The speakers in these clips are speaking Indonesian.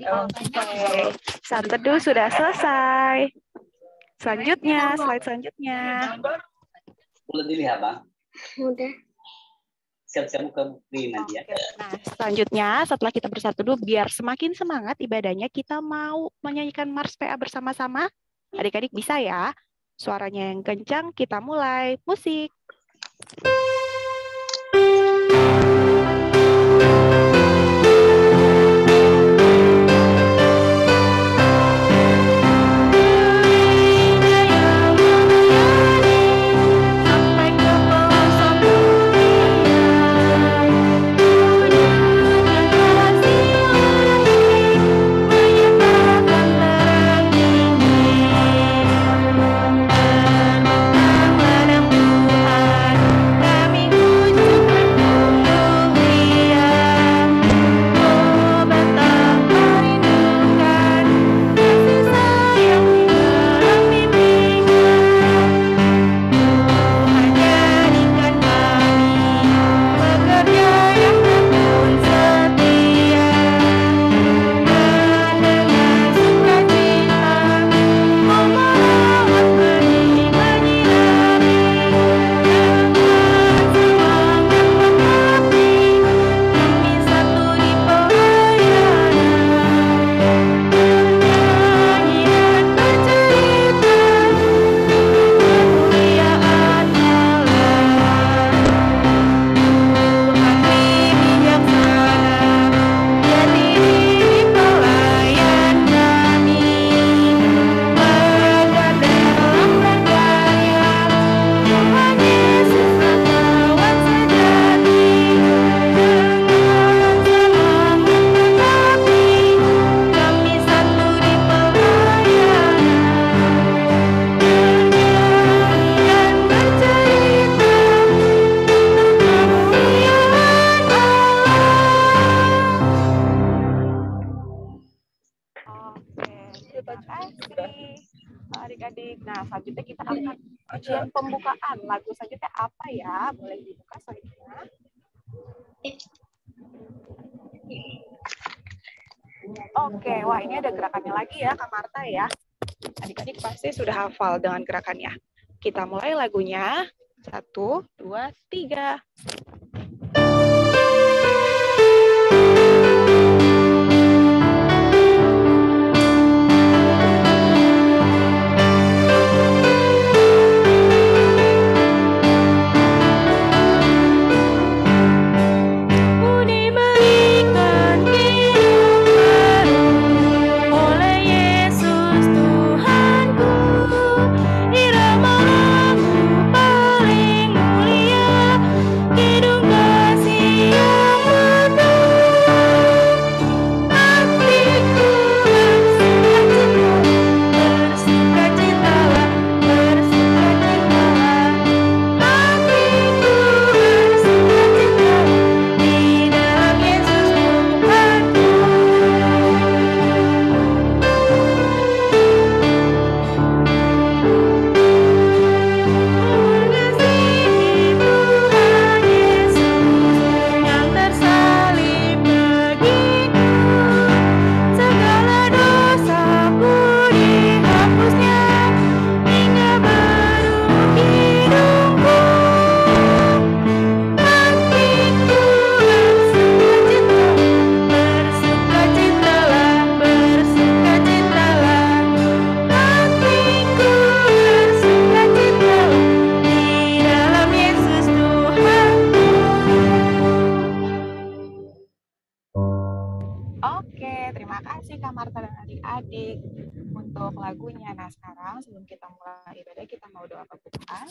Oke, saat teduh sudah selesai. Selanjutnya, slide selanjutnya. Udah dilihat, Bang? Udah. Siap-siap muka bukti nanti ya. Nah, selanjutnya setelah kita bersatu dulu, biar semakin semangat ibadahnya, kita mau menyanyikan Mars PA bersama-sama. Adik-adik bisa ya? Suaranya yang kencang, kita mulai. Musik. Adik-adik, nah selanjutnya kita akan ujian pembukaan. Lagu selanjutnya apa ya? Boleh dibuka slide-nya. Oke, wah ini ada gerakannya lagi ya Kak Marta ya. Adik-adik pasti sudah hafal dengan gerakannya. Kita mulai lagunya. 1, 2, 3. adik-adik untuk lagunya. Nah, sekarang sebelum kita mulai ibadah, kita mau doa pembukaan.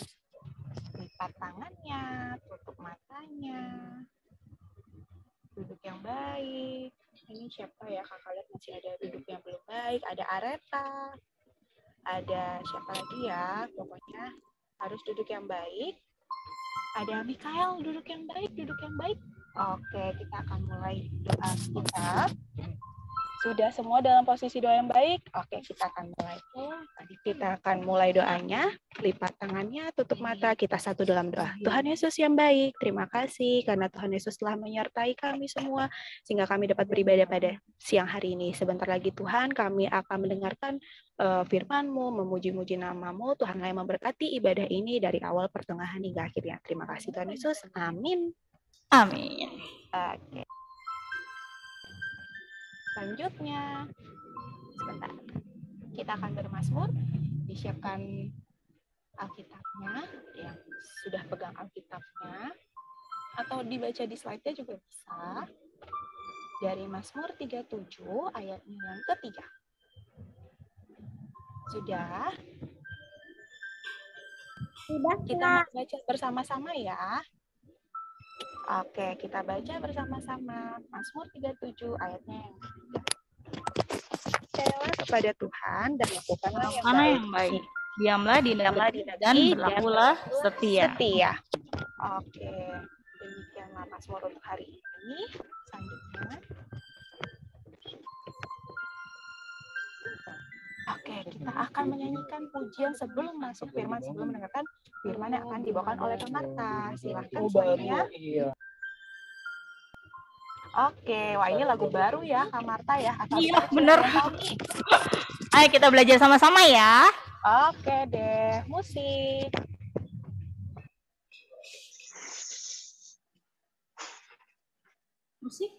Lipat tangannya, tutup matanya, duduk yang baik. Ini siapa ya, kakak lihat masih ada duduk yang belum baik. Ada Areta, ada siapa lagi ya, pokoknya harus duduk yang baik. Ada Mikael, duduk yang baik, duduk yang baik. Oke, kita akan mulai doa kita. Sudah semua dalam posisi doa yang baik? Oke, kita akan mulai. Kita akan mulai doanya. Lipat tangannya, tutup mata, kita satu dalam doa. Tuhan Yesus yang baik, terima kasih karena Tuhan Yesus telah menyertai kami semua sehingga kami dapat beribadah pada siang hari ini. Sebentar lagi Tuhan, kami akan mendengarkan firman-Mu, memuji-muji nama-Mu. Tuhan yang memberkati ibadah ini dari awal, pertengahan, hingga akhirnya. Terima kasih Tuhan Yesus. Amin. Amin. Oke. Selanjutnya, sebentar. Kita akan bermazmur, disiapkan Alkitabnya, yang sudah pegang Alkitabnya, atau dibaca di slide-nya juga bisa. Dari Mazmur 37, ayatnya yang ketiga. Sudah? Sudah, Kita baca bersama-sama ya. Oke, kita baca bersama-sama. Mazmur 37 ayatnya yang ketiga. Percayalah kepada Tuhan dan lakukanlah yang baik. Diamlah di negeri dan berlakulah setia. Oke, demikianlah Mazmur untuk hari ini. Selanjutnya. Oke, kita akan menyanyikan pujian sebelum masuk firman, sebelum mendengarkan firman yang akan dibawakan oleh Kak Marta. Silahkan semuanya. Oke, wah ini lagu baru ya Kak Marta ya. Iya, bener. Ayo kita belajar sama-sama ya. Oke deh, musik. Musik.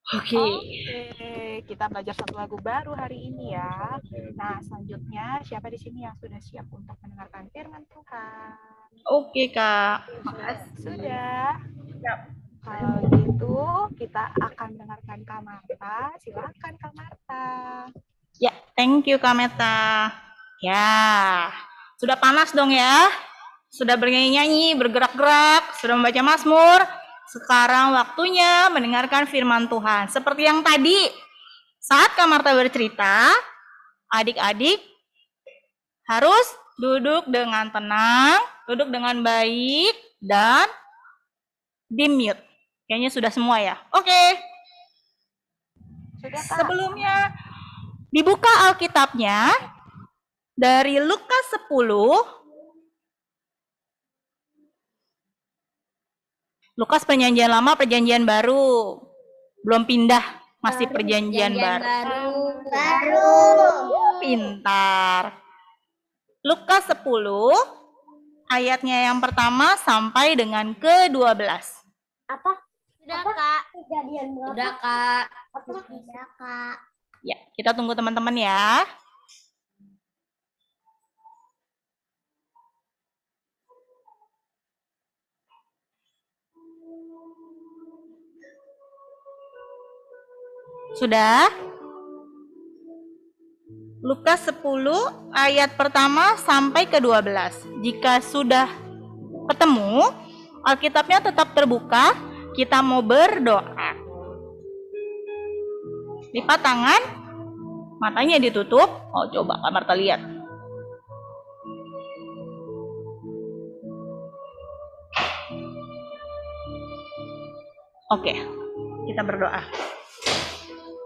Oke, kita belajar satu lagu baru hari ini ya. Nah, selanjutnya siapa di sini yang sudah siap untuk mendengarkan firman Tuhan? Oke, Kak. Sudah. Kalau gitu, kita akan mendengarkan Kak Marta. Silakan Kak Marta. Ya, thank you Kak Meta. Ya, sudah panas dong ya? Sudah bernyanyi-nyanyi, bergerak-gerak, sudah membaca Mazmur. Sekarang waktunya mendengarkan firman Tuhan. Seperti yang tadi, saat Kak Marta bercerita, adik-adik harus duduk dengan tenang, duduk dengan baik, dan di-mute. Kayaknya sudah semua ya? Oke. Sebelumnya, dibuka Alkitabnya dari Lukas 10. Lukas perjanjian lama, perjanjian baru. Belum pindah, masih perjanjian baru. Pintar. Lukas 10, ayatnya yang pertama sampai dengan ke-12. Apa? Sudah, Kak. Kejadian berapa? Sudah, Kak. Sudah, Kak. Ya, kita tunggu teman-teman ya. Sudah? Lukas 10 ayat pertama sampai ke-12. Jika sudah ketemu, Alkitabnya tetap terbuka, kita mau berdoa. Lipat tangan, matanya ditutup. Oh, coba Kak Marta lihat. Oke, Kita berdoa.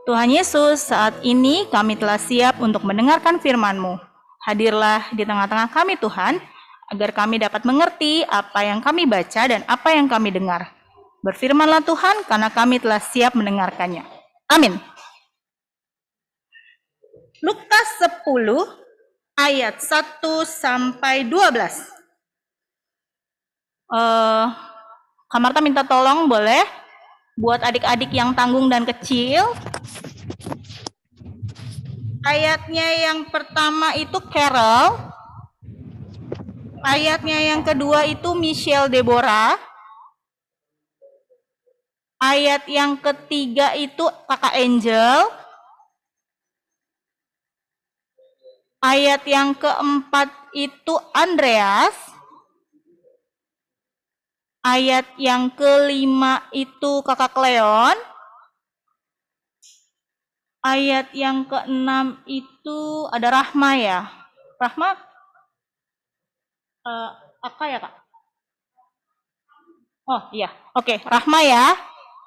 Tuhan Yesus, saat ini kami telah siap untuk mendengarkan firman-Mu. Hadirlah di tengah-tengah kami Tuhan, agar kami dapat mengerti apa yang kami baca dan apa yang kami dengar. Berfirmanlah Tuhan, karena kami telah siap mendengarkannya. Amin. Lukas 10 ayat 1 sampai 12. Kak Marta minta tolong boleh buat adik-adik yang tanggung dan kecil. Ayatnya yang pertama itu Carol. Ayatnya yang kedua itu Michelle Deborah. Ayat yang ketiga itu Kakak Angel. Ayat yang keempat itu Andreas. Ayat yang kelima itu Kakak Cleon. Ayat yang keenam itu ada Rahma ya. Rahma? Apa ya Kak? Oh iya, oke. Rahma ya.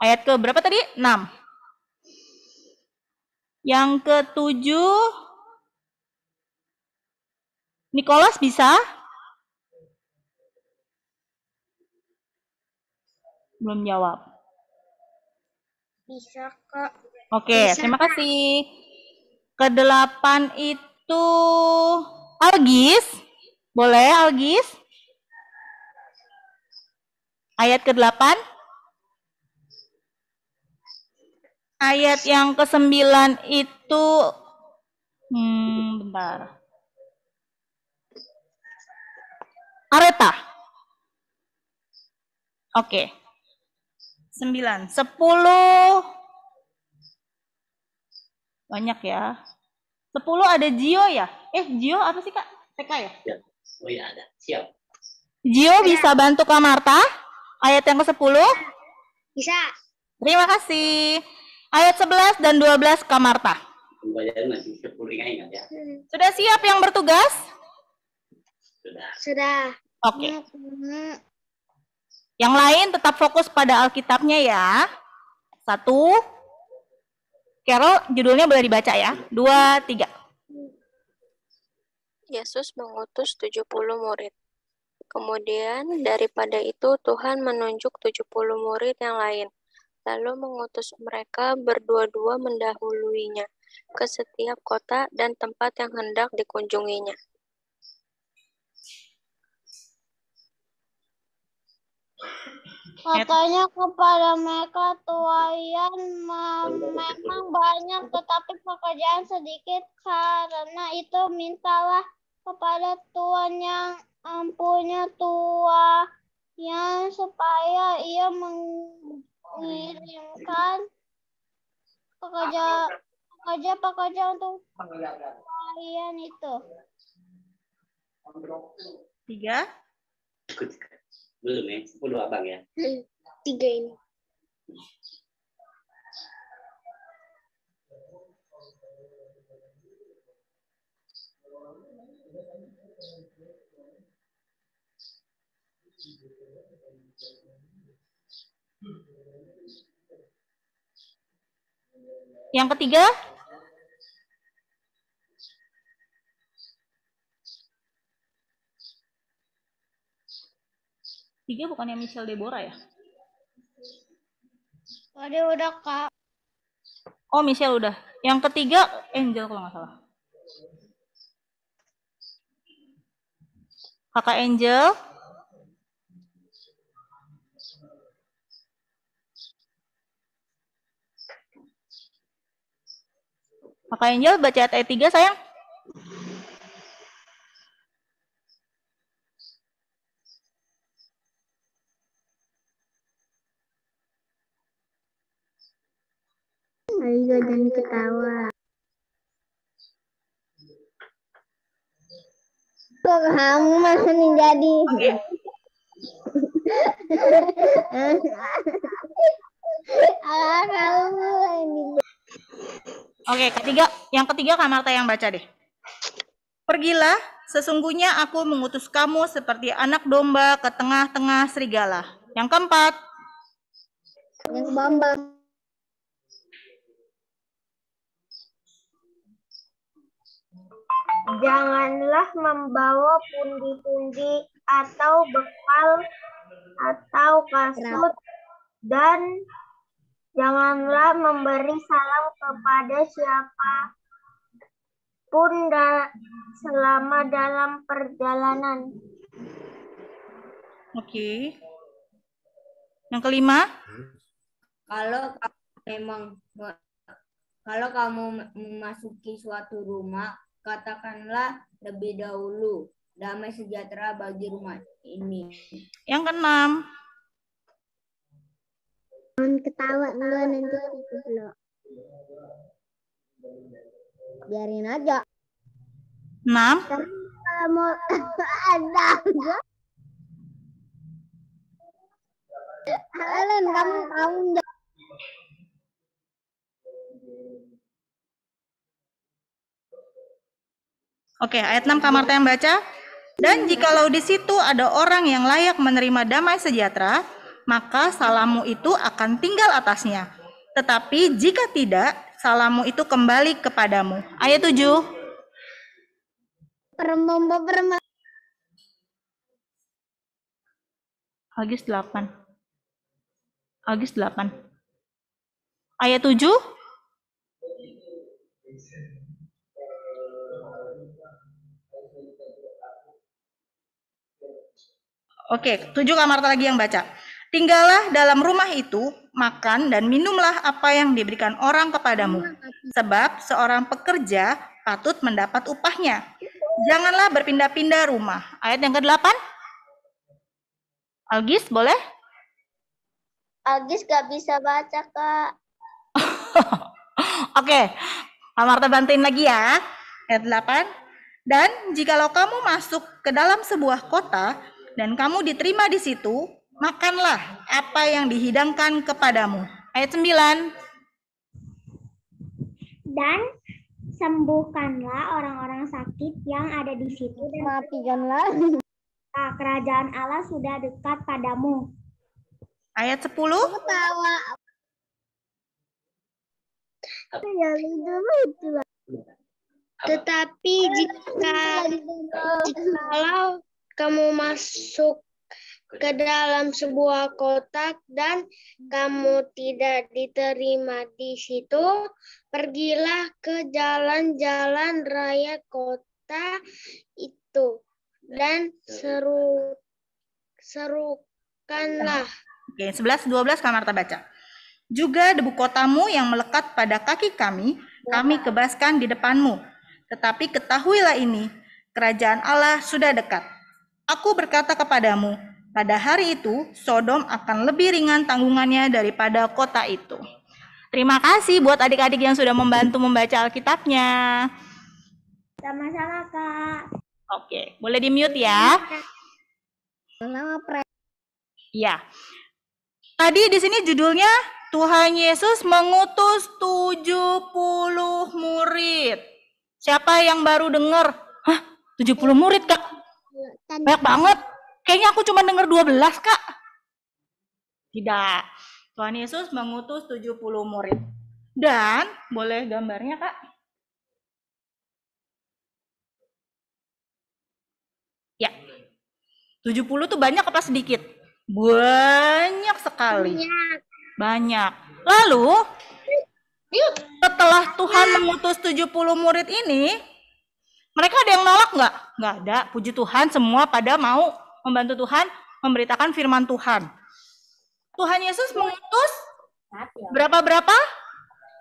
Ayat ke berapa tadi? 6. Yang ketujuh, Nicholas bisa? Belum jawab. Bisa kok. Oke, Bisa. terima kasih. Kedelapan itu Algis. Boleh Algis? Ayat ke-8. Ayat yang ke-9 itu bentar. Areta. Oke. 9. 10. Banyak ya. 10 ada Gio ya? Gio apa sih Kak? TK ya? Ya. Oh iya ada. Siap. Gio bisa bantu Kak Marta? Ayat yang ke-10? Bisa. Terima kasih. Ayat 11 dan 12 Kak Marta. Pembayaran masih 10 ingat ya. Sudah siap yang bertugas? Sudah. Oke. Yang lain tetap fokus pada Alkitabnya ya. 1. Carol, judulnya boleh dibaca ya. 2, 3. Yesus mengutus 70 murid. Kemudian daripada itu Tuhan menunjuk 70 murid yang lain, lalu mengutus mereka berdua-dua mendahuluinya ke setiap kota dan tempat yang hendak dikunjunginya. Katanya kepada mereka, tuayan memang banyak, tetapi pekerjaan sedikit. Karena itu mintalah kepada Tuhan yang punya tuayan supaya ia mengirimkan pekerja untuk tuayan itu. 3. Belum ya, 10 abang ya. 3 ini. Yang ketiga? Tiga bukannya Michelle Deborah ya? Tadi udah Kak. Oh, Michelle udah. Yang ketiga Angel kalau nggak salah. Kakak Angel. Kakak Angel baca ayat 3 sayang. Ayo jangan ketawa. Kamu masih jadi. Oke. Oke, yang ketiga Kak Marta yang baca deh. Pergilah, sesungguhnya aku mengutus kamu seperti anak domba ke tengah-tengah serigala. Yang keempat. Yang Bambang. Janganlah membawa pundi-pundi atau bekal atau kasut, dan janganlah memberi salam kepada siapapun selama dalam perjalanan. Oke. Yang kelima, Kalau kamu memasuki suatu rumah, katakanlah lebih dahulu, damai sejahtera bagi rumah ini. yang keenam, Jangan ketawa dulu, nanti itu dulu. Biarin aja. 6, Mau ada. Helen, kamu Oke, ayat 6 Kak Marta yang baca. Dan jikalau di situ ada orang yang layak menerima damai sejahtera, maka salammu itu akan tinggal atasnya. Tetapi jika tidak, salammu itu kembali kepadamu. Ayat 7. Agis 8. Agis 8. Ayat 7. Oke, 7 Kak Marta lagi yang baca. Tinggallah dalam rumah itu, makan dan minumlah apa yang diberikan orang kepadamu. Sebab seorang pekerja patut mendapat upahnya. Janganlah berpindah-pindah rumah. Ayat yang ke-8. Algis, boleh? Agis gak bisa baca, Kak. Oke, Kak Marta bantuin lagi ya. Ayat 8. Dan jikalau kamu masuk ke dalam sebuah kota dan kamu diterima di situ, makanlah apa yang dihidangkan kepadamu. Ayat 9. Dan sembuhkanlah orang-orang sakit yang ada di situ, dan matikanlah. Kerajaan Allah sudah dekat padamu. Ayat 10. Ketawa. Tetapi jikalau kamu masuk ke dalam sebuah kota dan kamu tidak diterima di situ, pergilah ke jalan-jalan raya kota itu dan serukanlah. Oke, 11-12 Kak Marta baca. Juga debu kotamu yang melekat pada kaki kami kebaskan di depanmu. Tetapi ketahuilah ini, kerajaan Allah sudah dekat. Aku berkata kepadamu, pada hari itu Sodom akan lebih ringan tanggungannya daripada kota itu. Terima kasih buat adik-adik yang sudah membantu membaca Alkitabnya. Sama-sama, Kak. Oke, boleh di-mute ya. Iya. Tadi di sini judulnya Tuhan Yesus mengutus 70 murid. Siapa yang baru dengar? Hah, 70 murid, Kak? Banyak banget. Kayaknya aku cuma dengar 12, Kak. Tidak. Tuhan Yesus mengutus 70 murid. Dan, boleh gambarnya, Kak? Ya. 70 tuh banyak apa sedikit? Banyak sekali. Banyak. Lalu, setelah Tuhan mengutus 70 murid ini, mereka ada yang nolak nggak? Nggak ada. Puji Tuhan, semua pada mau membantu Tuhan, memberitakan firman Tuhan. Tuhan Yesus mengutus berapa?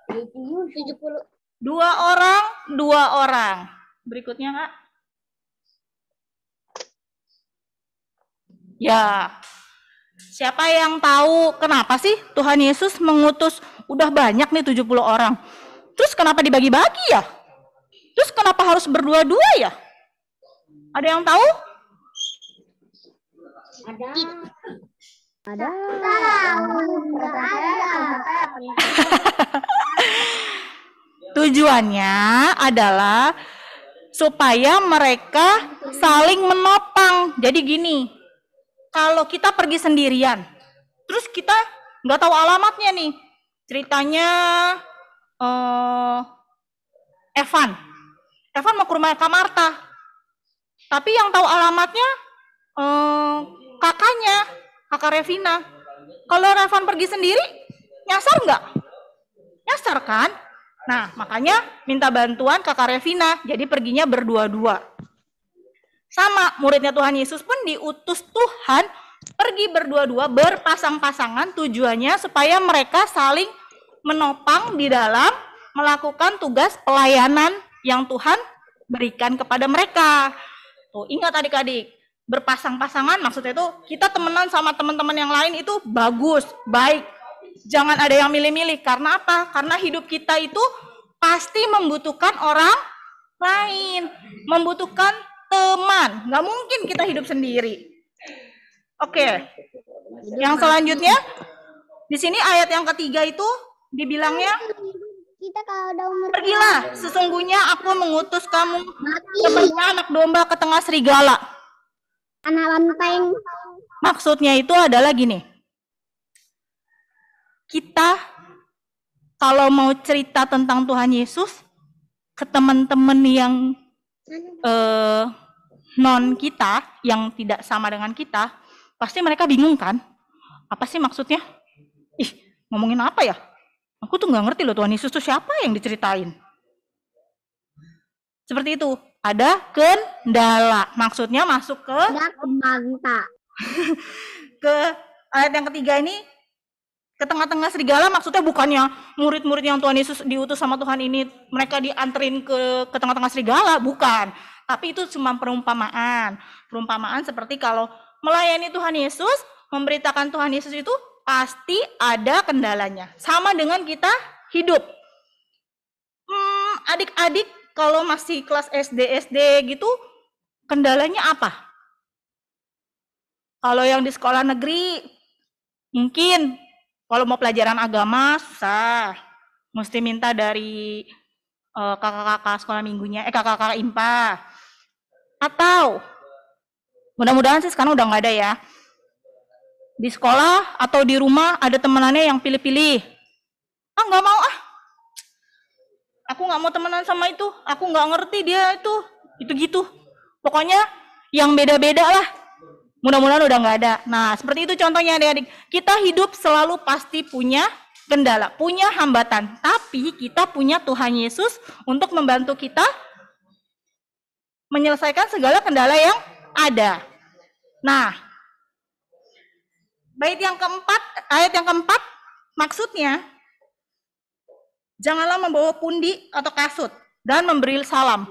70. 2 orang. Berikutnya, Kak. Ya. Siapa yang tahu kenapa sih Tuhan Yesus mengutus udah banyak nih 70 orang? Terus kenapa dibagi-bagi ya? Terus kenapa harus berdua-dua ya? Ada yang tahu? Ada. Tujuannya adalah supaya mereka saling menopang. Jadi gini, kalau kita pergi sendirian, terus kita nggak tahu alamatnya nih. Ceritanya Evan mau ke rumah Kak Marta. Tapi yang tahu alamatnya kakaknya, kakak Revina. Kalau Revan pergi sendiri, nyasar nggak? Nyasar kan? Nah, makanya minta bantuan kakak Revina. Jadi perginya berdua-dua. Sama, muridnya Tuhan Yesus pun diutus Tuhan pergi berdua-dua, berpasang-pasangan, tujuannya supaya mereka saling menopang di dalam melakukan tugas pelayanan yang Tuhan berikan kepada mereka. Tuh, ingat adik-adik, berpasang-pasangan maksudnya itu kita temenan sama teman-teman yang lain itu bagus, baik. Jangan ada yang milih-milih. Karena apa? Karena hidup kita itu pasti membutuhkan orang lain, membutuhkan teman. Nggak mungkin kita hidup sendiri. Oke. Yang selanjutnya di sini ayat yang ketiga itu dibilangnya, Kita kalau udah umur pergilah, sesungguhnya aku mengutus kamu seperti anak domba ke tengah serigala. anak lanteng. Maksudnya itu adalah gini. Kita kalau mau cerita tentang Tuhan Yesus ke teman-teman yang non kita, yang tidak sama dengan kita, pasti mereka bingung kan? Apa sih maksudnya? Ih, ngomongin apa ya? Aku tuh nggak ngerti loh Tuhan Yesus tuh siapa yang diceritain. Seperti itu. Ada kendala. Maksudnya masuk ke ke ayat yang ketiga ini, ke tengah-tengah serigala, maksudnya bukannya murid-murid yang Tuhan Yesus diutus sama Tuhan ini mereka dianterin ke tengah-tengah serigala, bukan. Tapi itu cuma perumpamaan. Perumpamaan seperti kalau melayani Tuhan Yesus, memberitakan Tuhan Yesus itu pasti ada kendalanya. Sama dengan kita hidup. Adik-adik kalau masih kelas SD gitu, kendalanya apa? Kalau yang di sekolah negeri, mungkin kalau mau pelajaran agama susah. Mesti minta dari kakak-kakak sekolah minggunya, kakak-kakak IMPA. Atau, mudah-mudahan sih sekarang udah nggak ada ya. Di sekolah atau di rumah ada temenannya yang pilih-pilih. Ah, nggak mau ah. Aku nggak mau temenan sama itu. Aku nggak ngerti dia itu gitu. Pokoknya yang beda-beda lah. Mudah-mudahan udah nggak ada. Nah, seperti itu contohnya adik-adik. Kita hidup selalu pasti punya kendala, punya hambatan. Tapi kita punya Tuhan Yesus untuk membantu kita menyelesaikan segala kendala yang ada. Nah, ayat yang keempat, maksudnya, janganlah membawa pundi atau kasut dan memberi salam.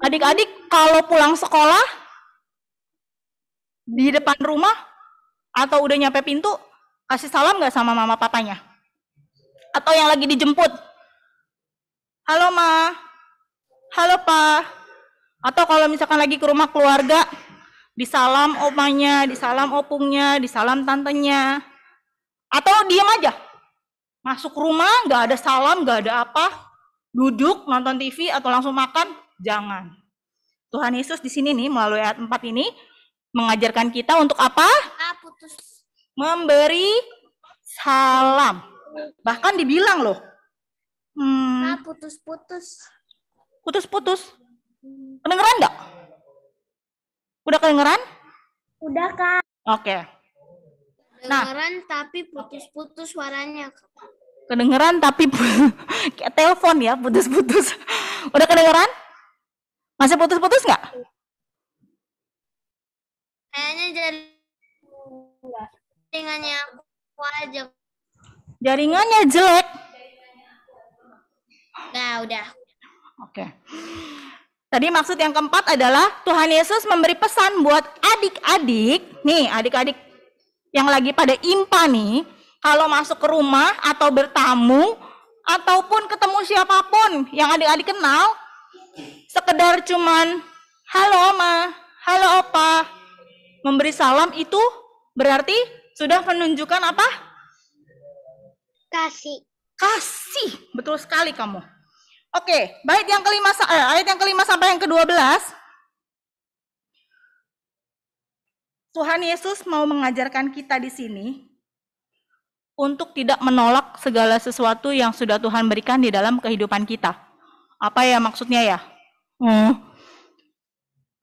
Adik-adik kalau pulang sekolah, di depan rumah, atau udah nyampe pintu, kasih salam nggak sama mama papanya? Atau yang lagi dijemput, halo ma, halo pa. Atau kalau misalkan lagi ke rumah keluarga, disalam omanya, disalam opungnya, disalam tantenya. Atau diam aja, masuk rumah nggak ada salam, nggak ada apa, duduk nonton TV atau langsung makan, jangan. Tuhan Yesus di sini nih melalui ayat 4 ini mengajarkan kita untuk apa? Memberi salam. Bahkan dibilang loh. Putus-putus. Putus-putus. Kedengeran nggak? Udah kedengeran? Udah Kak. Oke. Nah, Kedengeran tapi putus-putus suaranya. kedengeran tapi kayak telepon ya, putus-putus. Udah kedengeran? Masih putus-putus nggak? Kayaknya jaringannya aku aja. Jaringannya jelek. Nah, udah. Oke. Tadi maksud yang keempat adalah Tuhan Yesus memberi pesan buat adik-adik. Nih, adik-adik yang lagi pada IMPA nih, kalau masuk ke rumah atau bertamu ataupun ketemu siapapun yang adik-adik kenal, sekedar cuman halo Oma, halo Opa, memberi salam itu berarti sudah menunjukkan apa? Kasih. Kasih. Betul sekali kamu. Oke, ayat yang kelima sampai yang ke-12. Tuhan Yesus mau mengajarkan kita di sini untuk tidak menolak segala sesuatu yang sudah Tuhan berikan di dalam kehidupan kita. Apa ya maksudnya ya?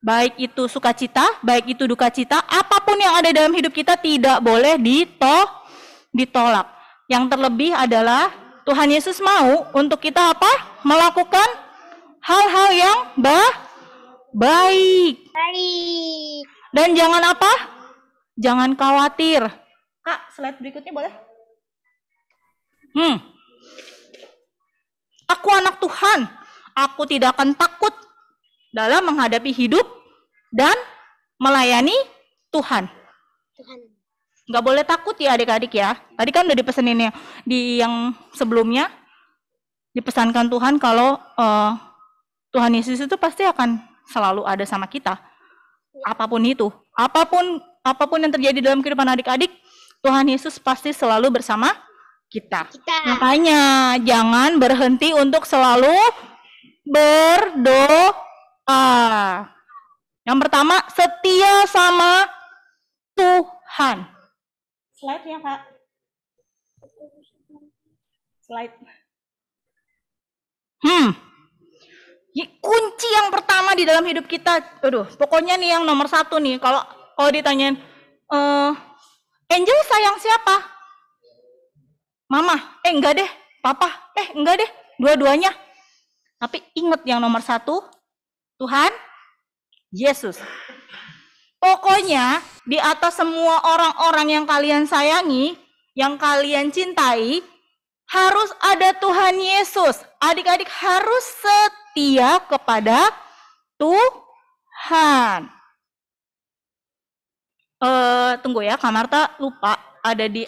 Baik itu sukacita, baik itu duka cita, apapun yang ada dalam hidup kita tidak boleh ditolak. Yang terlebih adalah Tuhan Yesus mau untuk kita apa? Melakukan hal-hal yang baik. Dan jangan apa? Jangan khawatir. Kak, slide berikutnya boleh? Aku anak Tuhan. Aku tidak akan takut dalam menghadapi hidup dan melayani Tuhan. Nggak boleh takut ya adik-adik ya. Tadi kan udah dipesanin ya di yang sebelumnya, dipesankan Tuhan kalau Tuhan Yesus itu pasti akan selalu ada sama kita. Apapun itu, apapun yang terjadi dalam kehidupan adik-adik, Tuhan Yesus pasti selalu bersama kita. Makanya jangan berhenti untuk selalu berdoa. Yang pertama, setia sama Tuhan. Slide ya, Kak. Slide. Kunci yang pertama di dalam hidup kita, pokoknya nih yang nomor 1 nih, kalau ditanyain, Angel sayang siapa? Mama? Enggak deh. Papa? Enggak deh. Dua-duanya. Tapi ingat yang nomor 1, Tuhan Yesus. Pokoknya di atas semua orang-orang yang kalian sayangi, yang kalian cintai, harus ada Tuhan Yesus. Adik-adik harus setia kepada Tuhan. Tunggu ya, Kak Marta lupa ada di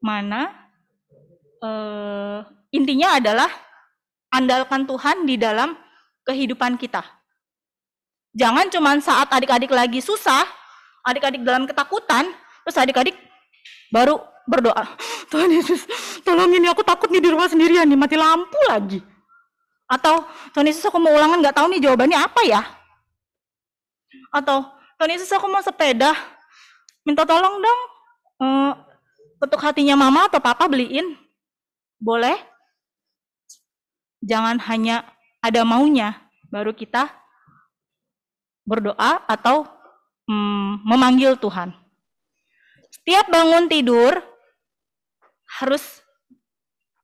mana? Intinya adalah andalkan Tuhan di dalam kehidupan kita. Jangan cuma saat adik-adik lagi susah, adik-adik dalam ketakutan, terus adik-adik baru berdoa, Tuhan Yesus, tolong ini aku takut nih di rumah sendirian nih, mati lampu lagi. Atau Tuhan Yesus aku mau ulangan nggak tahu nih jawabannya apa ya. Atau Tuhan Yesus aku mau sepeda, minta tolong dong, ketuk hatinya mama atau papa beliin. Boleh? Jangan hanya ada maunya, baru kita berdoa atau memanggil Tuhan. Setiap bangun tidur, harus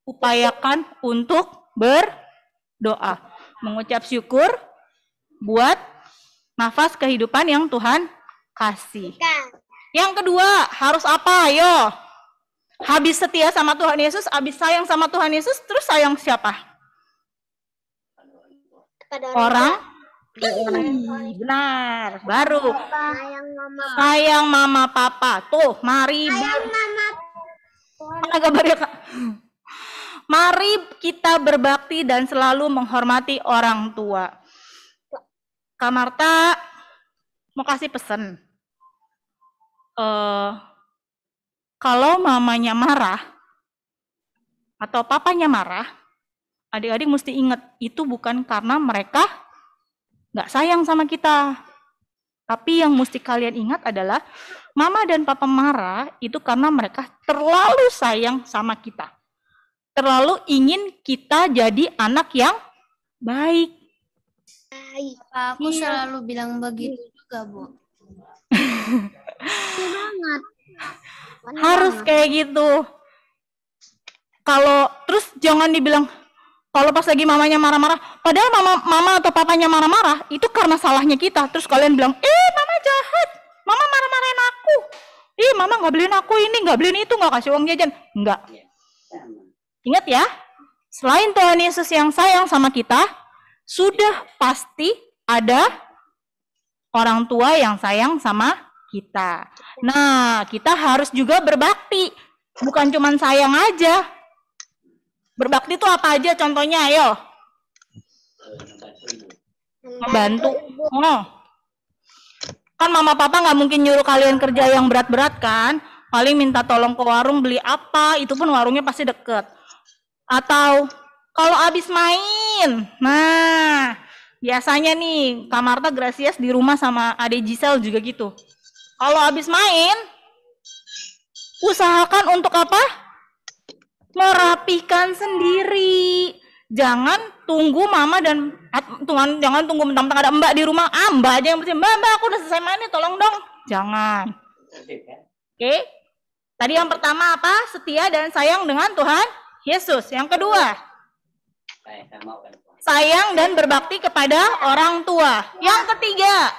upayakan untuk berdoa. Mengucap syukur buat nafas kehidupan yang Tuhan kasih. Yang kedua, harus apa? Ayo. Habis setia sama Tuhan Yesus, habis sayang sama Tuhan Yesus, terus sayang siapa? Orang. Benar. Baru. Sayang mama papa. Tuh, mari. Mari kita berbakti dan selalu menghormati orang tua. Kak Marta mau kasih pesan. Kalau mamanya marah atau papanya marah, adik-adik mesti ingat itu bukan karena mereka nggak sayang sama kita. Tapi yang mesti kalian ingat adalah mama dan papa marah itu karena mereka terlalu sayang sama kita. Terlalu ingin kita jadi anak yang baik. Aku selalu bilang begitu juga, Bu. Banget. Harus kayak gitu. Kalau terus jangan dibilang kalau pas lagi mamanya marah-marah, padahal mama atau papanya marah-marah, itu karena salahnya kita. Terus kalian bilang, mama jahat, mama marah-marahin aku. Mama nggak beliin aku ini, nggak beliin itu, nggak kasih uang jajan. Enggak. Ingat ya, selain Tuhan Yesus yang sayang sama kita, sudah pasti ada orang tua yang sayang sama kita. Nah, kita harus juga berbakti. Bukan cuma sayang aja. Berbakti itu apa aja contohnya, ayo. Membantu. Kan mama papa nggak mungkin nyuruh kalian kerja yang berat-berat kan. Paling minta tolong ke warung beli apa, itu pun warungnya pasti deket. Atau kalau habis main, nah biasanya nih Kak Marta Gracias di rumah sama Ade Gisel juga gitu. Kalau habis main, usahakan untuk apa? Merapikan sendiri. Jangan tunggu mama dan Tuhan, jangan tunggu mentang-mentang ada mbak di rumah. Mbak aja yang bersihin. Mbak, aku udah selesai main nih, tolong dong. Jangan. Oke. Tadi yang pertama apa? Setia dan sayang dengan Tuhan Yesus. Yang kedua, sayang dan berbakti kepada orang tua. Yang ketiga,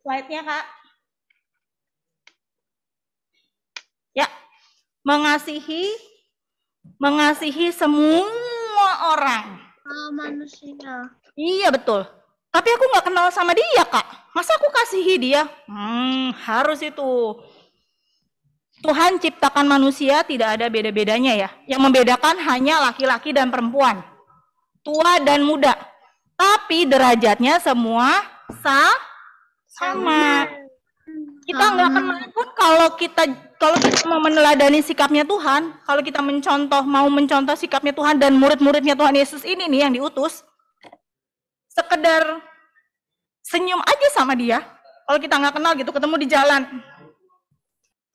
slide-nya Kak. Ya, mengasihi semua orang. Manusia. Iya betul. Tapi aku nggak kenal sama dia Kak. Masa aku kasihi dia? Harus itu. Tuhan ciptakan manusia tidak ada beda-bedanya ya. Yang membedakan hanya laki-laki dan perempuan, tua dan muda. Tapi derajatnya semua sama. Kita nggak akan menakut kalau kita mau meneladani sikapnya Tuhan, kalau kita mau mencontoh sikapnya Tuhan dan murid-muridnya Tuhan Yesus ini nih yang diutus, sekedar senyum aja sama dia. Kalau kita nggak kenal gitu, ketemu di jalan.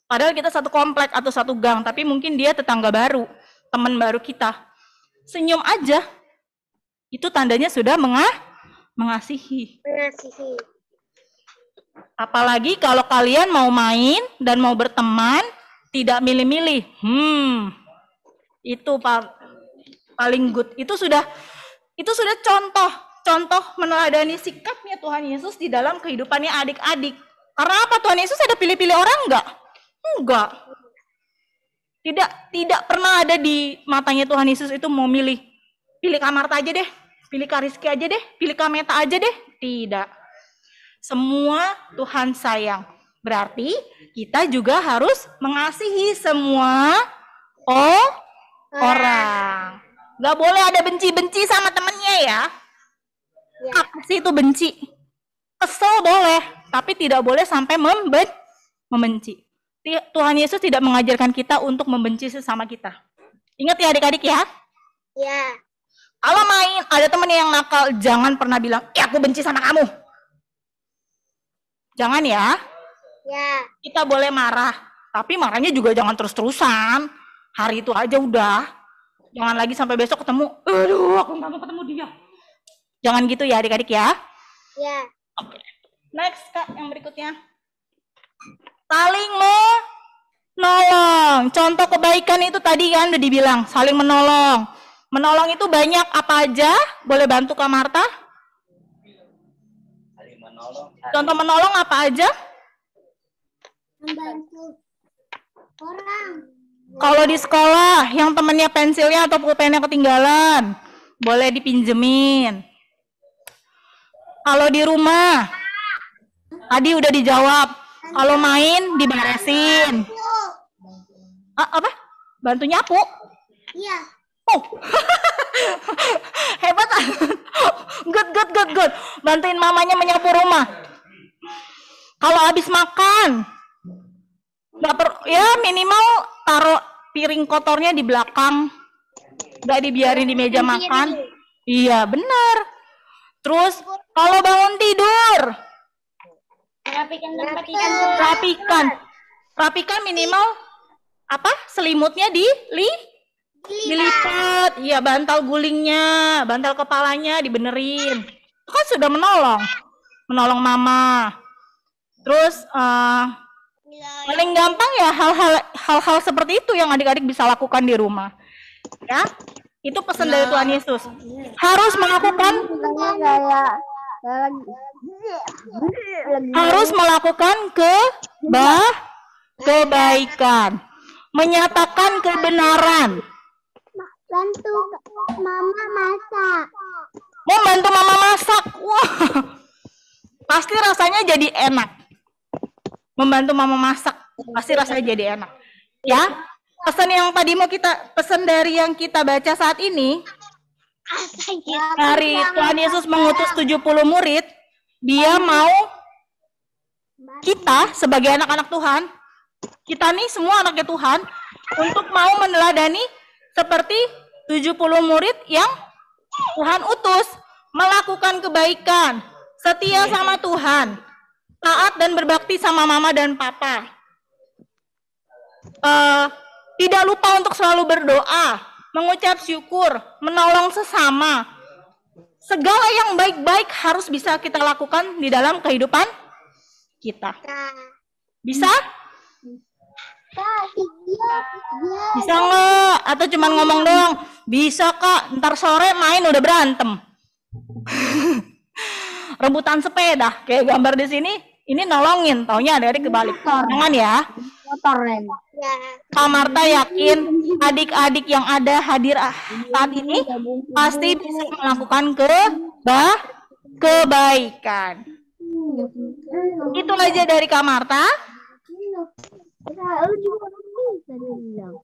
Padahal kita satu komplek atau satu gang, tapi mungkin dia tetangga baru, teman baru kita. Senyum aja, itu tandanya sudah mengasihi. Apalagi kalau kalian mau main dan mau berteman, tidak milih-milih. Itu paling good. Itu sudah contoh meneladani sikapnya Tuhan Yesus di dalam kehidupannya adik-adik. Karena apa? Tuhan Yesus ada pilih-pilih orang enggak? Enggak. Tidak pernah ada di matanya Tuhan Yesus itu mau pilih Kak Marta aja deh, pilih Kak Rizky aja deh, pilih Kak Meta aja deh. Tidak. Semua Tuhan sayang. Berarti kita juga harus mengasihi semua orang. Gak boleh ada benci-benci sama temennya ya. Apa sih itu benci? Kesel boleh, tapi tidak boleh sampai membenci. Tuhan Yesus tidak mengajarkan kita untuk membenci sesama kita. Ingat ya adik-adik ya. Ya. Kalau main ada temen yang nakal, jangan pernah bilang, aku benci sama kamu. Jangan ya. Ya. Kita boleh marah, tapi marahnya juga jangan terus-terusan. Hari itu aja udah. Jangan lagi sampai besok ketemu, aduh aku nggak mau ketemu dia. Jangan gitu ya adik-adik ya. Ya. Oke. Next Kak, yang berikutnya. Saling menolong. Contoh kebaikan itu tadi kan udah dibilang, saling menolong. Menolong itu banyak apa aja? Boleh bantu Kak Marta? Contoh menolong apa aja? Membantu orang. Kalau di sekolah, yang temennya pensilnya atau pulpennya ketinggalan, boleh dipinjemin. Kalau di rumah, tadi udah dijawab. Kalau main, diberesin. Apa? Bantu nyapu? Iya. Oh, hebat. Good. Bantuin mamanya menyapu rumah. Kalau habis makan, ya minimal taruh piring kotornya di belakang, nggak dibiarin di meja makan. Iya benar. Terus kalau bangun tidur, rapikan minimal apa? Selimutnya dilipat. Iya, bantal gulingnya, bantal kepalanya dibenerin. Itu kan sudah menolong mama. Terus paling gampang ya hal-hal seperti itu yang adik-adik bisa lakukan di rumah. Ya, itu pesan dari Tuhan Yesus. Harus melakukan kebaikan, menyatakan kebenaran. Bantu mama masak. Mau bantu mama masak, wah, pasti rasanya jadi enak. Membantu mama masak, pasti rasanya jadi enak. Ya, pesan yang tadi pesan dari yang kita baca saat ini, dari Tuhan Yesus mengutus 70 murid, dia mau kita sebagai anak-anak Tuhan, kita nih semua anaknya Tuhan, untuk mau meneladani seperti 70 murid yang Tuhan utus, melakukan kebaikan, setia sama Tuhan, taat dan berbakti sama mama dan papa. Tidak lupa untuk selalu berdoa, mengucap syukur, menolong sesama. Segala yang baik-baik harus bisa kita lakukan di dalam kehidupan kita. Bisa? Bisa nggak? Atau cuma ngomong doang? Bisa Kak, ntar sore main udah berantem. Rebutan sepeda, kayak gambar di sini. Ini nolongin, taunya adik-adik kebalik. Jangan ya. Kak Marta yakin adik-adik yang ada hadir saat ini pasti bisa melakukan kebaikan. Itu aja dari Kak Marta.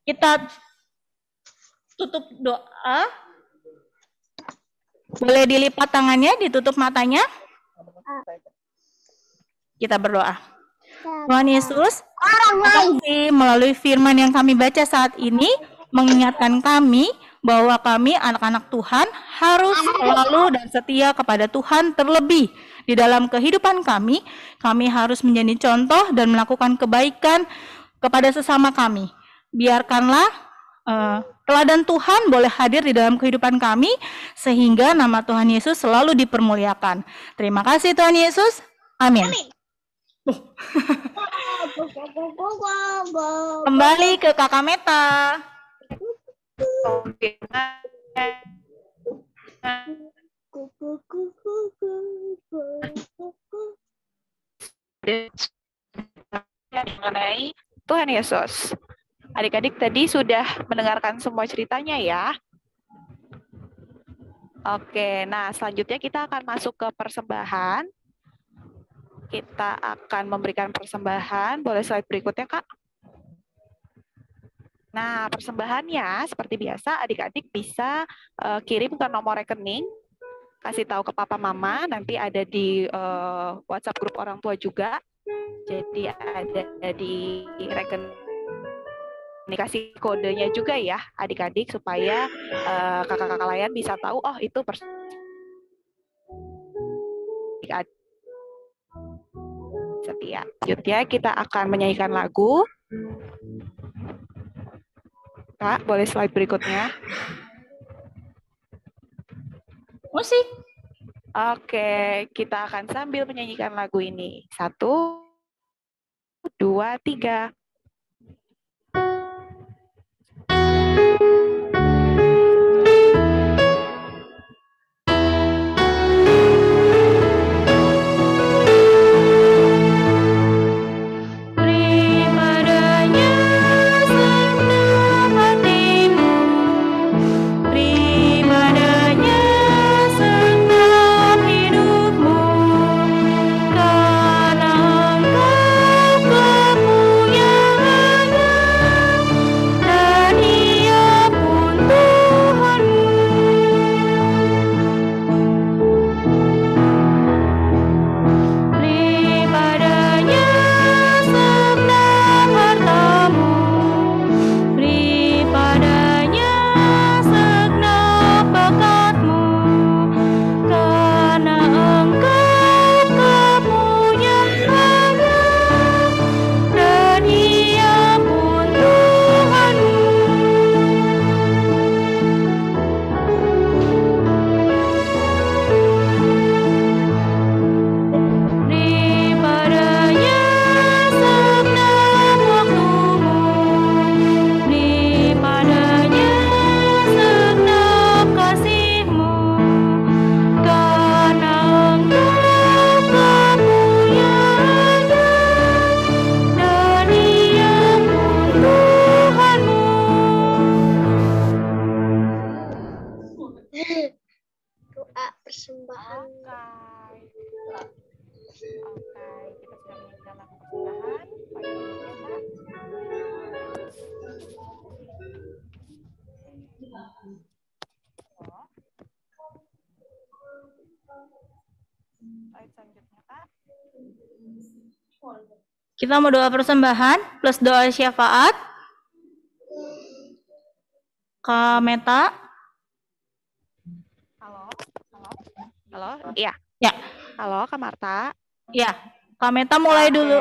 Kita tutup doa. Boleh dilipat tangannya, ditutup matanya. Kita berdoa. Tuhan Yesus, terima kasih melalui firman yang kami baca saat ini mengingatkan kami bahwa kami anak-anak Tuhan harus selalu dan setia kepada Tuhan, terlebih di dalam kehidupan kami harus menjadi contoh dan melakukan kebaikan kepada sesama kami. Biarkanlah teladan Tuhan boleh hadir di dalam kehidupan kami sehingga nama Tuhan Yesus selalu dipermuliakan. Terima kasih Tuhan Yesus. Amin. Kembali ke Kakak Meta. Oke. Mengenai Tuhan Yesus. Adik-adik tadi sudah mendengarkan semua ceritanya ya. Oke, nah selanjutnya kita akan masuk ke persembahan. Kita akan memberikan persembahan. Boleh slide berikutnya, Kak? Nah, persembahannya seperti biasa, adik-adik bisa kirim ke nomor rekening, kasih tahu ke papa mama, nanti ada di WhatsApp grup orang tua juga. Jadi ada di rekening, kasih kodenya juga ya, adik-adik, supaya kakak-kakak lain bisa tahu, oh itu setia. Selanjutnya kita akan menyanyikan lagu. Kak, boleh slide berikutnya. Musik. Oke, kita akan sambil menyanyikan lagu ini. 1, 2, 3. Kita mau doa persembahan plus doa syafaat. Kak Meta. Halo, iya. Ya. Halo, Kak Marta. Ya, Kak Meta mulai dulu.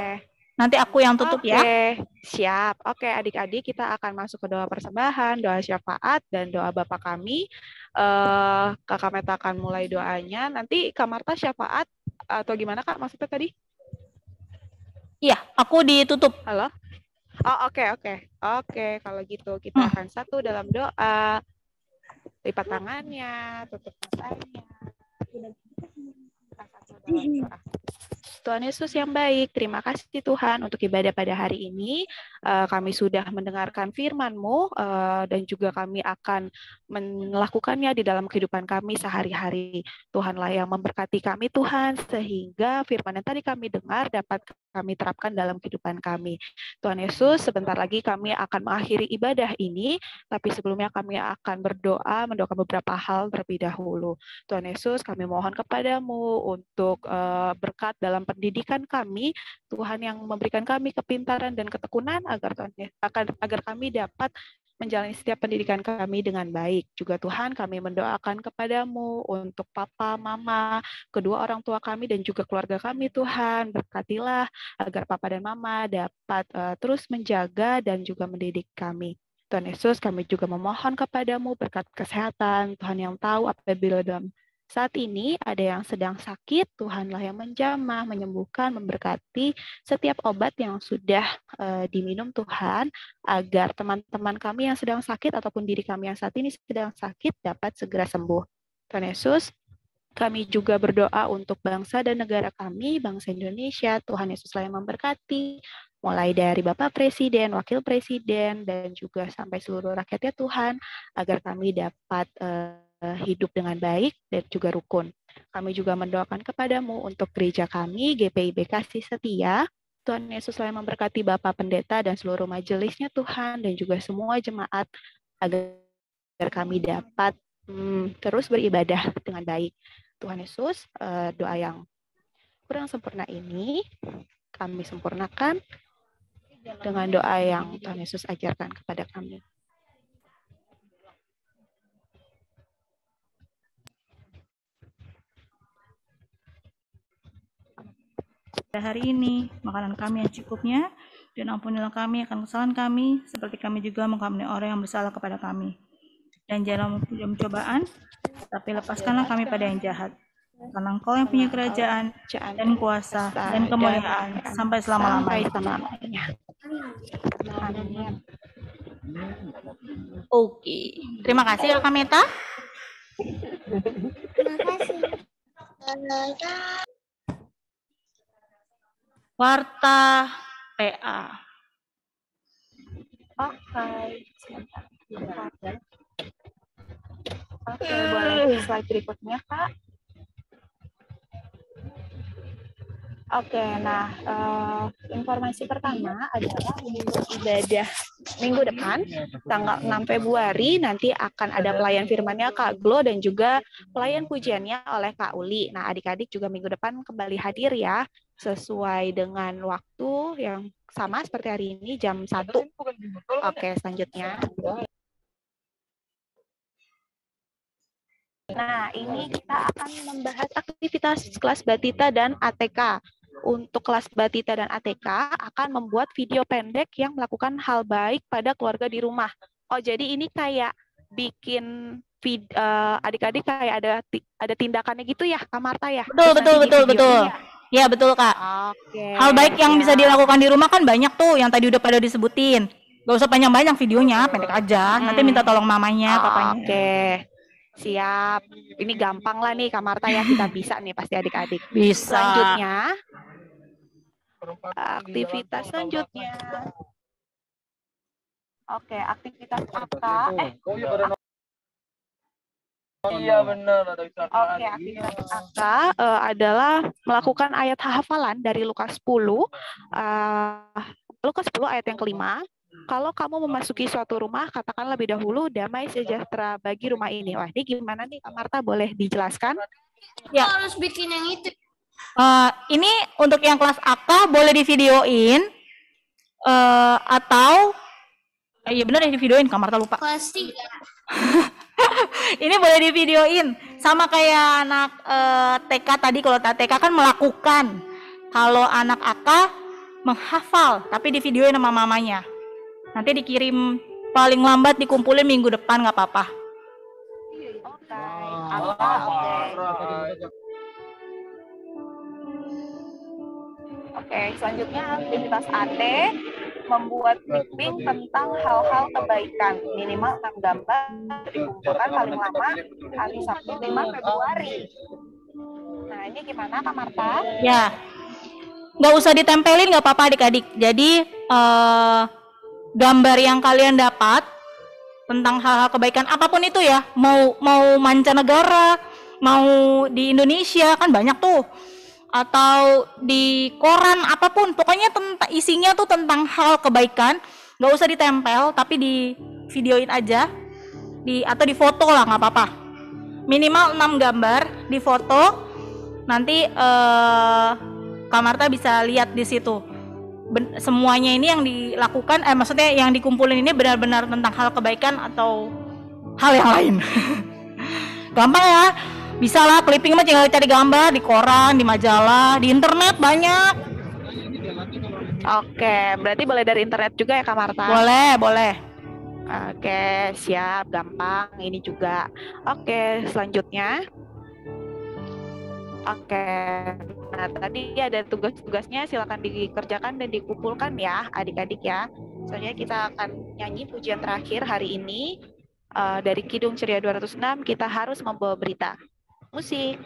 Nanti aku yang tutup ya. Oke, siap. Oke, adik-adik, kita akan masuk ke doa persembahan, doa syafaat, dan doa Bapa kami. Kakak Meta akan mulai doanya. Nanti Kak Marta syafaat atau gimana Kak maksudnya tadi? Iya, aku ditutup. Halo? Oh, oke. Oke, kalau gitu kita akan satu dalam doa. Lipat tangannya, tutup matanya. Kita satu dalam doa. Tuhan Yesus yang baik, terima kasih Tuhan untuk ibadah pada hari ini. Kami sudah mendengarkan firman-Mu dan juga kami akan melakukannya di dalam kehidupan kami sehari-hari. Tuhanlah yang memberkati kami Tuhan, sehingga firman yang tadi kami dengar dapat kami terapkan dalam kehidupan kami. Tuhan Yesus, sebentar lagi kami akan mengakhiri ibadah ini, tapi sebelumnya kami akan mendoakan beberapa hal terlebih dahulu. Tuhan Yesus, kami mohon kepadamu untuk berkat dalam pendidikan kami, Tuhan yang memberikan kami kepintaran dan ketekunan agar kami dapat menjalani setiap pendidikan kami dengan baik. Juga Tuhan, kami mendoakan kepadamu untuk papa, mama, kedua orang tua kami dan juga keluarga kami Tuhan. Berkatilah agar papa dan mama dapat terus menjaga dan juga mendidik kami. Tuhan Yesus, kami juga memohon kepadamu berkat kesehatan. Tuhan yang tahu apabila dalam saat ini ada yang sedang sakit, Tuhanlah yang menjamah, menyembuhkan, memberkati setiap obat yang sudah diminum Tuhan, agar teman-teman kami yang sedang sakit ataupun diri kami yang saat ini sedang sakit dapat segera sembuh. Tuhan Yesus, kami juga berdoa untuk bangsa dan negara kami, bangsa Indonesia. Tuhan Yesuslah yang memberkati, mulai dari Bapak Presiden, Wakil Presiden, dan juga sampai seluruh rakyatnya Tuhan, agar kami dapat hidup dengan baik dan juga rukun. Kami juga mendoakan kepadamu untuk gereja kami, GPIB Kasih Setia. Tuhan Yesuslah yang memberkati Bapak Pendeta dan seluruh majelisnya Tuhan, dan juga semua jemaat, agar kami dapat terus beribadah dengan baik. Tuhan Yesus, doa yang kurang sempurna ini kami sempurnakan dengan doa yang Tuhan Yesus ajarkan kepada kami. Pada hari ini, makanan kami yang cukupnya, dan ampunilah kami akan kesalahan kami, seperti kami juga mengampuni orang yang bersalah kepada kami. Dan janganlah dalam cobaan, tapi lepaskanlah kami pada yang jahat. Karena Engkau yang punya kerajaan dan kuasa dan kemuliaan sampai selama-lamanya. Oke, terima kasih Kak Meta. Terima kasih. Warta PA. Oke, boleh slide berikutnya, Kak. Oke, nah informasi pertama adalah ibadah minggu depan, tanggal 6 Februari, nanti akan ada pelayan firmannya Kak Glo dan juga pelayan pujiannya oleh Kak Uli. Nah, adik-adik juga minggu depan kembali hadir ya, sesuai dengan waktu yang sama seperti hari ini, jam 1. Oke, selanjutnya. Nah, ini kita akan membahas aktivitas kelas Batita dan ATK. Untuk kelas Batita dan ATK akan membuat video pendek yang melakukan hal baik pada keluarga di rumah. Oh, jadi ini kayak bikin adik-adik kayak ada tindakannya gitu ya, Kak Marta ya? Betul. Ya, betul Kak. Oke. Hal baik yang bisa dilakukan di rumah kan banyak tuh, yang tadi udah pada disebutin. Gak usah panjang-panjang videonya, pendek aja. Nanti minta tolong mamanya, papanya. Oke. Siap. Ini gampang lah nih Kak Marta ya, kita bisa nih pasti adik-adik. Bisa. Selanjutnya, aktivitas selanjutnya. Oke, aktivitas AK. Iya benar. Oke, aktivitas AK adalah melakukan ayat hafalan dari Lukas 10. Lukas 10 ayat yang kelima. Kalau kamu memasuki suatu rumah, katakan lebih dahulu damai sejahtera bagi rumah ini. Wah, ini gimana nih Kak Marta, boleh dijelaskan? Ya. Harus bikin yang itu. Ini untuk yang kelas AK boleh divideoin atau iya benar ya divideoin, Kak Marta lupa. Kelas 3. Ini boleh divideoin sama kayak anak TK tadi. Kalau TK kan melakukan, kalau anak AK menghafal, tapi di videoin sama mamanya. Nanti dikirim, paling lambat dikumpulin minggu depan, nggak apa-apa. Oke, selanjutnya aktivitas AT membuat clipping tentang hal-hal kebaikan. Minimal 6 gambar dikumpulkan paling lama hari Sabtu 5 Februari. Nah, ini gimana Kak Marta? Ya, nggak usah ditempelin, nggak apa-apa adik-adik. Jadi gambar yang kalian dapat tentang hal-hal kebaikan apapun itu ya, mau mancanegara, mau di Indonesia kan banyak tuh, atau di koran apapun, pokoknya isinya tuh tentang hal kebaikan, nggak usah ditempel, tapi di videoin aja, atau di foto lah, nggak apa-apa. Minimal 6 gambar di foto, nanti Kak Marta bisa lihat di situ. Semuanya ini yang dilakukan, maksudnya yang dikumpulin ini benar-benar tentang hal kebaikan atau hal yang lain. Gampang ya, bisa lah clipping mah tinggal cari gambar di koran, di majalah, di internet banyak. Oke, berarti boleh dari internet juga ya Kak Marta? Boleh. Oke, siap, gampang. Ini juga. Oke, selanjutnya. Oke, nah tadi ada tugas-tugasnya, silakan dikerjakan dan dikumpulkan ya adik-adik ya. Soalnya kita akan nyanyi pujian terakhir hari ini dari Kidung Ceria 206, kita harus membawa berita. Musik.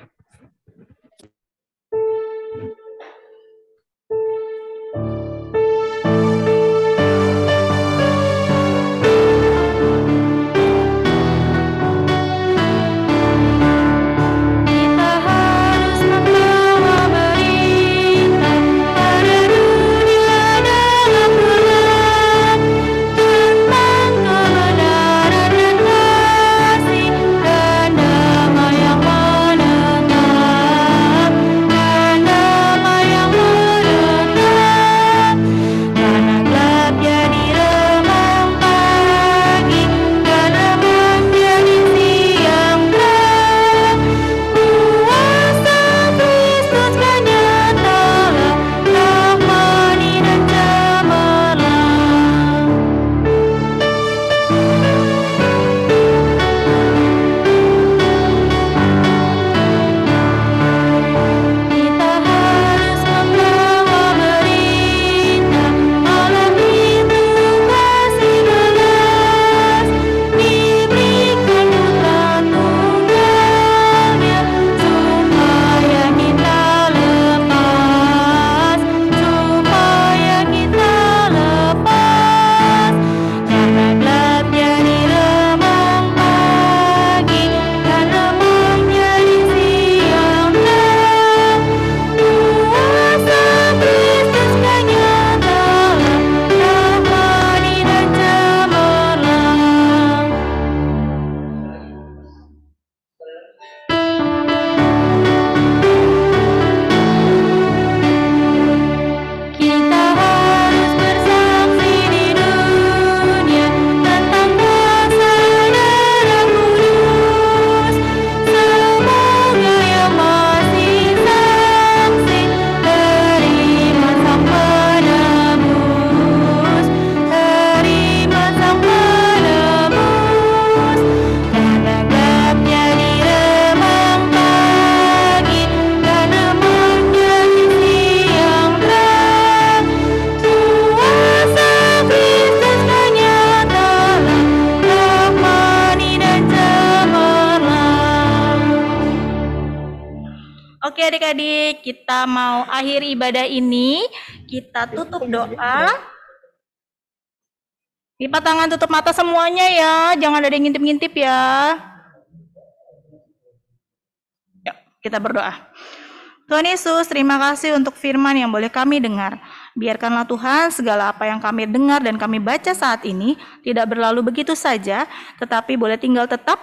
Oke adik-adik, kita mau akhiri ibadah ini. Kita tutup doa. Lipat tangan, tutup mata semuanya ya. Jangan ada yang ngintip-ngintip ya. Yuk, kita berdoa. Tuhan Yesus, terima kasih untuk firman yang boleh kami dengar. Biarkanlah Tuhan segala apa yang kami dengar dan kami baca saat ini tidak berlalu begitu saja, tetapi boleh tinggal tetap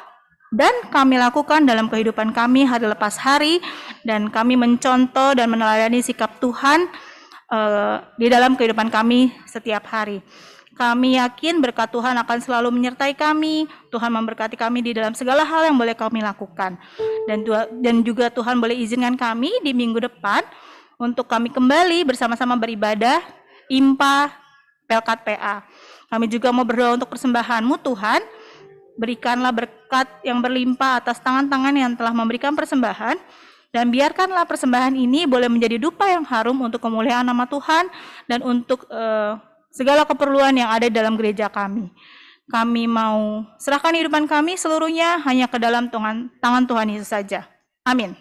dan kami lakukan dalam kehidupan kami hari lepas hari, dan kami mencontoh dan meneladani sikap Tuhan di dalam kehidupan kami setiap hari. Kami yakin berkat Tuhan akan selalu menyertai kami. Tuhan memberkati kami di dalam segala hal yang boleh kami lakukan. Dan juga Tuhan boleh izinkan kami di minggu depan untuk kami kembali bersama-sama beribadah IMPA, Pelkat PA. Kami juga mau berdoa untuk persembahan-Mu Tuhan. Berikanlah berkat yang berlimpah atas tangan-tangan yang telah memberikan persembahan, dan biarkanlah persembahan ini boleh menjadi dupa yang harum untuk kemuliaan nama Tuhan dan untuk segala keperluan yang ada dalam gereja kami. Kami mau serahkan kehidupan kami seluruhnya hanya ke dalam tangan Tuhan Yesus saja. Amin.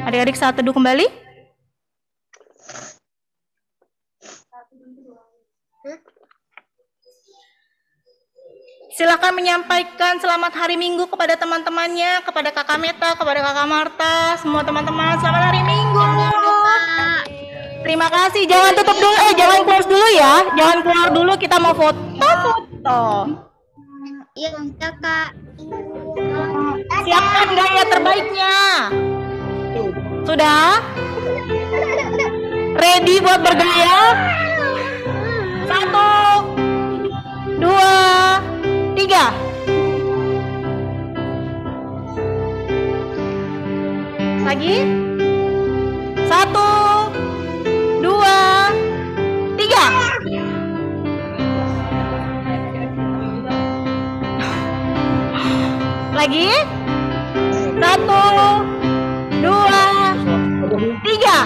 Adik-adik saat teduh kembali. Silakan menyampaikan selamat hari Minggu kepada teman-temannya, kepada Kakak Meta, kepada Kakak Marta, semua teman-teman. Selamat hari Minggu. Terima kasih. Jangan tutup dulu, jangan close dulu ya. Jangan keluar dulu, kita mau foto-foto. Iya, Kak. Siapkan gaya terbaiknya. Sudah? Ready buat bergaya? 1, 2, 3. Lagi? 1, 2, 3. Lagi? 1, 2, 3.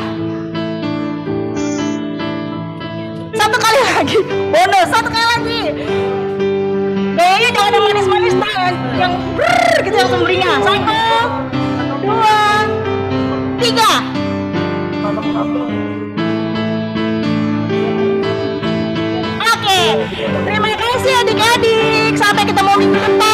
Satu kali lagi. Bonus, satu kali lagi. Gayanya jangan yang manis-manis, yang brrrr gitu, yang sumringah. 1, 2, 3. Oke. Terima kasih adik-adik. Sampai ketemu minggu depan.